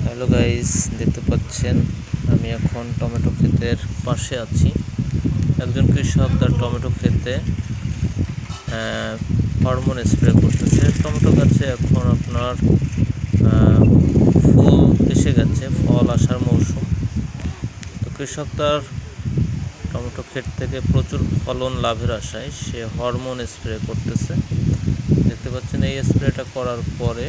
Hello guys, দেখতে পাচ্ছেন আমি এখন টমেটো ক্ষেতের পাশে আছি। একজন কৃষক তার টমেটো ক্ষেতে হরমোন স্প্রে করতেছে। টমেটো গাছে এখন আপনার ফুল এসে গেছে, ফল আসার মৌসুম। তো কৃষক তার টমেটো ক্ষেত থেকে প্রচুর ফলন লাভের আশায় সে হরমোন স্প্রে করতেছে। দেখতে পাচ্ছেন এই স্প্রেটা করার পরে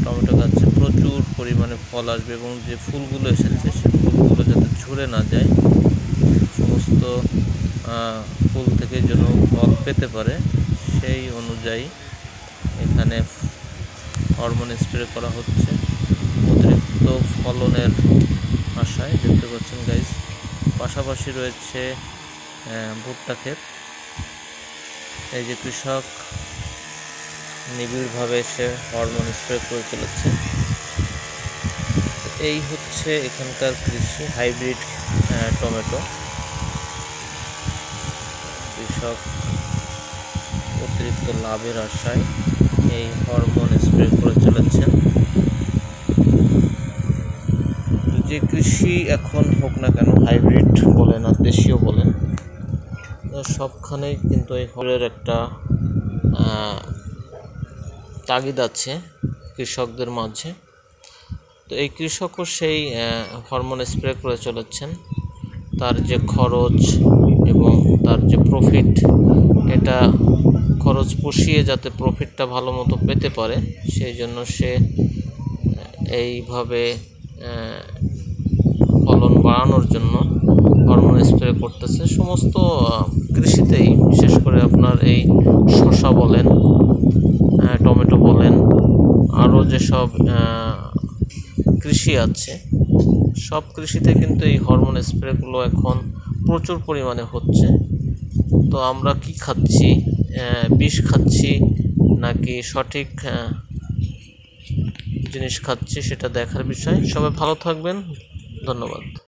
টমেটো গাছে প্রচুর পরিমাণে ফল আসবে এবং যে ফুলগুলো এসেছে সে ফুলগুলো যাতে ঝরে না যায়, সমস্ত ফুল থেকে যেন ফল পেতে পারে সেই অনুযায়ী এখানে হরমোন স্প্রে করা হচ্ছে অতিরিক্ত ফলনের আশায়। দেখতে পাচ্ছেন গাইস, পাশাপাশি রয়েছে ভুট্টা ক্ষেত। এই যে কৃষক নিবিড়ভাবে সে হরমোন স্প্রে করে চলেছে। এই হচ্ছে এখানকার কৃষি, হাইব্রিড টমেটো। কৃষক অতিরিক্ত লাভের আশায় এই হরমোন স্প্রে করে চলেছেন। যে কৃষি এখন হোক না কেন, হাইব্রিড বলেন আর দেশীয় বলেন, সবখানেই কিন্তু এই হরের একটা তাগিদ আছে কৃষকদের মাঝে। তো এই কৃষকও সেই হরমোন স্প্রে করে চলেছেন। তার যে খরচ এবং তার যে প্রফিট, এটা খরচ পুষিয়ে যাতে প্রফিটটা ভালো মতো পেতে পারে সেই জন্য সে এইভাবে ফলন বাড়ানোর জন্য হরমোন স্প্রে করতেছে। সমস্ত কৃষিতেই, বিশেষ করে আপনার এই শসা বলেন, টমেটো বলেন, আরও যেসব কৃষি আছে সব কৃষিতে কিন্তু এই হরমোন স্প্রেগুলো এখন প্রচুর পরিমাণে হচ্ছে। তো আমরা কি খাচ্ছি, বিষ খাচ্ছি নাকি সঠিক জিনিস খাচ্ছি, সেটা দেখার বিষয়। সবাই ভালো থাকবেন, ধন্যবাদ।